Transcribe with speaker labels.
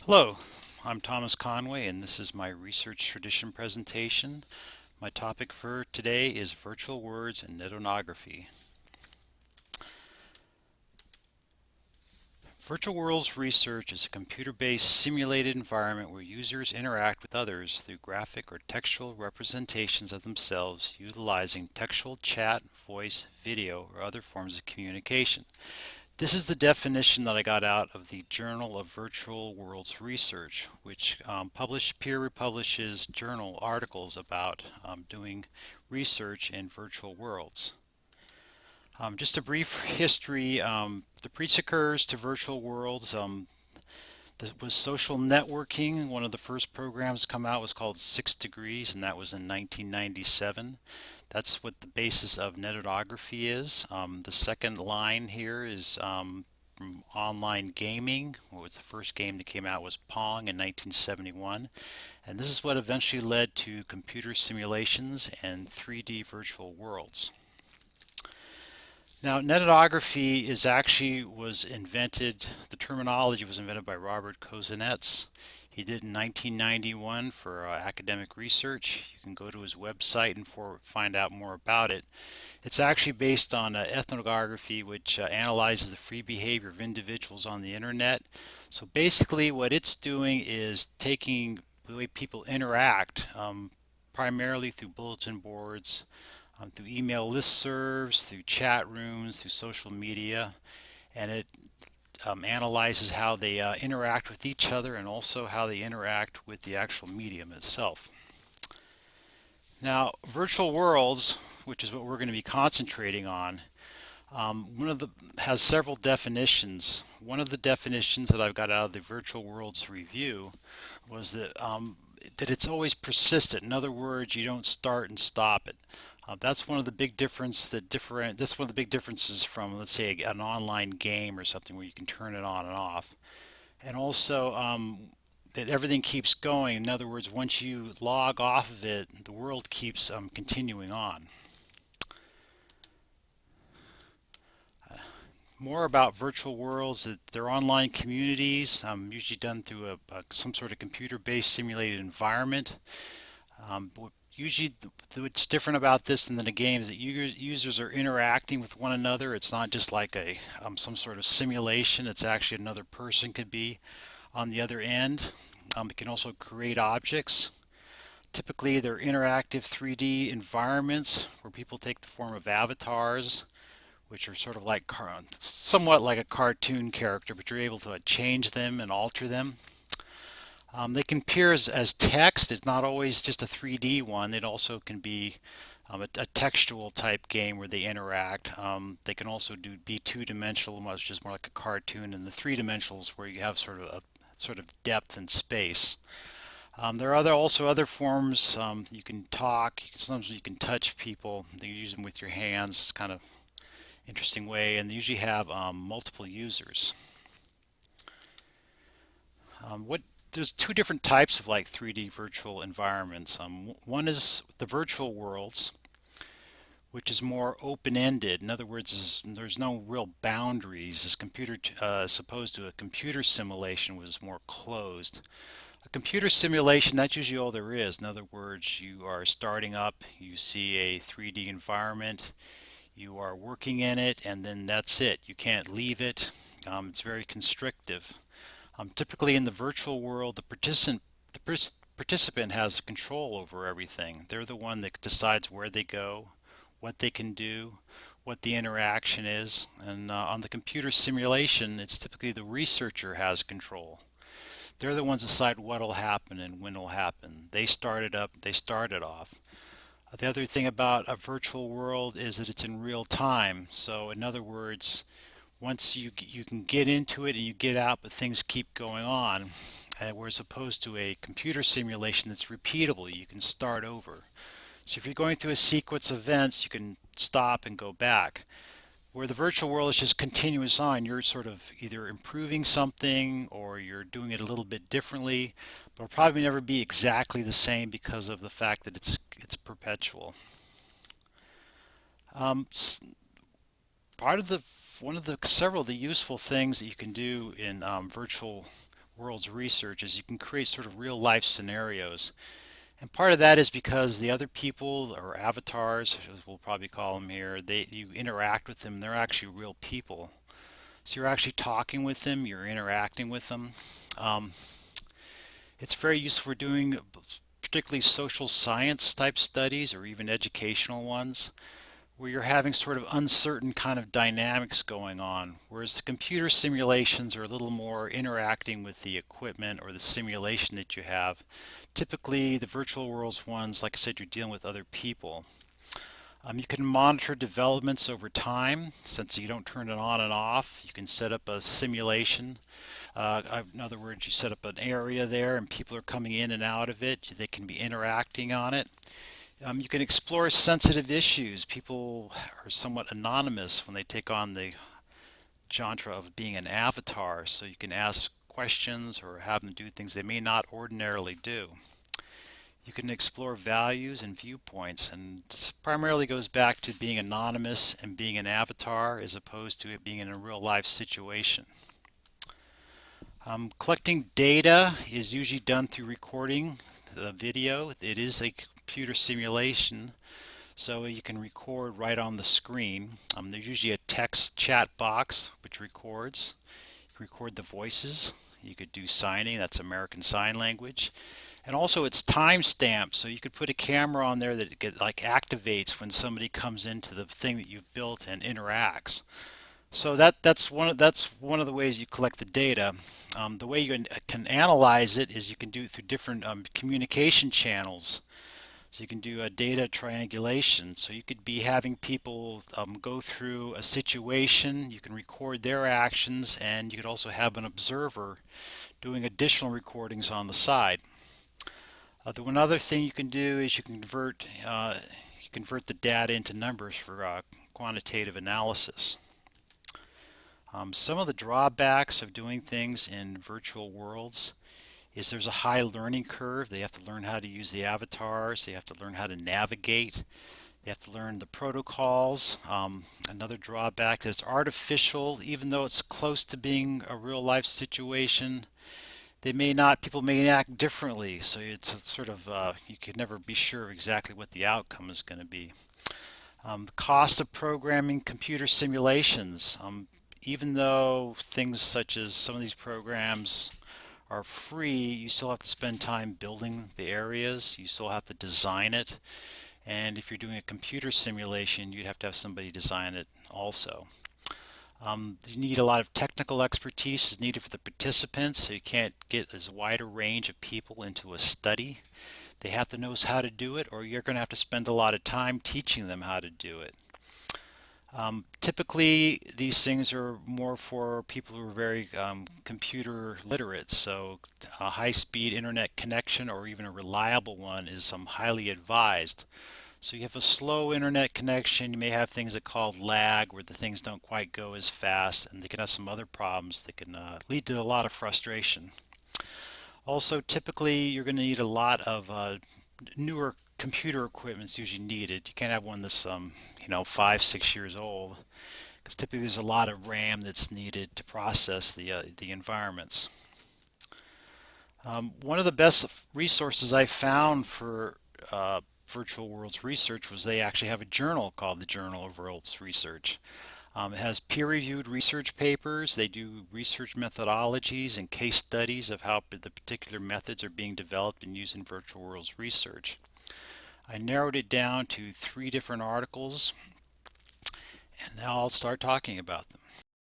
Speaker 1: Hello, I'm Thomas Conway, and this is my research tradition presentation. My topic for today is virtual words and ethnography. Virtual worlds research is a computer-based simulated environment where users interact with others through graphic or textual representations of themselves utilizing textual chat, voice, video, or other forms of communication. This is the definition that I got out of the Journal of Virtual Worlds Research, which peer publishes journal articles about doing research in virtual worlds. Just a brief history, the precursors to virtual worlds, was social networking. One of the first programs to come out was called 6 Degrees, and that was in 1997. That's what the basis of netography is. The second line here is from online gaming. What was the first game that came out was Pong in 1971. And this is what eventually led to computer simulations and 3D virtual worlds. Now, netography was invented, the terminology was invented by Robert Kozinets. He did in 1991 for academic research. You can go to his website and find out more about it. It's actually based on ethnography, which analyzes the free behavior of individuals on the internet. So basically, what it's doing is taking the way people interact, primarily through bulletin boards, through email listservs, through chat rooms, through social media, and it analyzes how they interact with each other and also how they interact with the actual medium itself. Now, virtual worlds, which is what we're going to be concentrating on, one of the has several definitions. One of the definitions that I've got out of the Virtual Worlds Review was that it's always persistent. In other words, you don't start and stop it. That's one of the big That's one of the big differences from, let's say, an online game or something where you can turn it on and off. And also that everything keeps going. In other words, once you log off of it, the world keeps continuing on. More about virtual worlds. They're online communities, usually done through some sort of computer-based simulated environment. Usually, what's different about this than the game is that users are interacting with one another. It's not just like some sort of simulation. It's actually another person could be on the other end. It can also create objects. Typically, they're interactive 3D environments where people take the form of avatars, which are sort of like somewhat like a cartoon character, but you're able to change them and alter them. They can appear as text. It's not always just a 3D one. It also can be a textual type game where they interact. They can also be two-dimensional, which is more like a cartoon, and the three-dimensionals where you have sort of depth and space. There are also other forms. You can talk. Sometimes you can touch people. You use them with your hands. It's kind of interesting way, and they usually have multiple users. What There's two different types of like 3D virtual environments. One is the virtual worlds, which is more open-ended. In other words, there's no real boundaries. As opposed to a computer simulation, was more closed. A computer simulation, that's usually all there is. In other words, you are starting up, you see a 3D environment, you are working in it, and then that's it. You can't leave it. It's very constrictive. Typically in the virtual world, the participant has control over everything. They're the one that decides where they go, what they can do, what the interaction is. And on the computer simulation, it's typically the researcher has control. They're the ones that decide what will happen and when it will happen. They start it up, they start it off. The other thing about a virtual world is that it's in real time. So in other words, once you can get into it and you get out, but things keep going on. Whereas opposed to a computer simulation that's repeatable, you can start over. So if you're going through a sequence of events, you can stop and go back. Where the virtual world is just continuous on, you're sort of either improving something or you're doing it a little bit differently, but it'll probably never be exactly the same because of the fact that it's perpetual. Um, part of the One of the several of the useful things that you can do in virtual worlds research is you can create sort of real life scenarios. And part of that is because the other people, or avatars, as we'll probably call them here, you interact with them. They're actually real people. So you're actually talking with them, you're interacting with them. Um, it's very useful for doing particularly social science type studies or even educational ones, where you're having sort of uncertain kind of dynamics going on, whereas the computer simulations are a little more interacting with the equipment or the simulation that you have. Typically, the virtual worlds ones, like I said, you're dealing with other people. You can monitor developments over time since you don't turn it on and off. You can set up a simulation. In other words, you set up an area there and people are coming in and out of it. They can be interacting on it. You can explore sensitive issues. People are somewhat anonymous when they take on the genre of being an avatar, so you can ask questions or have them do things they may not ordinarily do. You can explore values and viewpoints, and this primarily goes back to being anonymous and being an avatar as opposed to it being in a real life situation. Collecting data is usually done through recording the video. It is a computer simulation, so you can record right on the screen. There's usually a text chat box which records. You can record the voices. You could do signing, that's American Sign Language. And also it's time stamped, so you could put a camera on there that like activates when somebody comes into the thing that you've built and interacts. So that's one of the ways you collect the data. The way you can analyze it is you can do it through different communication channels. So you can do a data triangulation. So you could be having people go through a situation, you can record their actions, and you could also have an observer doing additional recordings on the side. The one other thing you can do is you convert the data into numbers for quantitative analysis. Some of the drawbacks of doing things in virtual worlds is there's a high learning curve. They have to learn how to use the avatars. They have to learn how to navigate. They have to learn the protocols. Another drawback is it's artificial, even though it's close to being a real life situation. People may act differently, so it's a sort of, you can never be sure exactly what the outcome is going to be. The cost of programming computer simulations. Even though things such as some of these programs are free, you still have to spend time building the areas. You still have to design it. And if you're doing a computer simulation, you'd have to have somebody design it also. You need a lot of technical expertise is needed for the participants, so you can't get as wide a range of people into a study. They have to know how to do it, or you're going to have to spend a lot of time teaching them how to do it. Typically, these things are more for people who are very computer literate, so a high-speed internet connection or even a reliable one is highly advised. So you have a slow internet connection, you may have things that called lag where the things don't quite go as fast, and they can have some other problems that can lead to a lot of frustration. Also, typically you're going to need a lot of newer computer equipment is usually needed. You can't have one that's 5-6 years old, because typically there's a lot of RAM that's needed to process the environments. One of the best resources I found for virtual worlds research was they actually have a journal called the Journal of Worlds Research. It has peer-reviewed research papers. They do research methodologies and case studies of how the particular methods are being developed and used in virtual worlds research. I narrowed it down to 3 different articles, and now I'll start talking about them.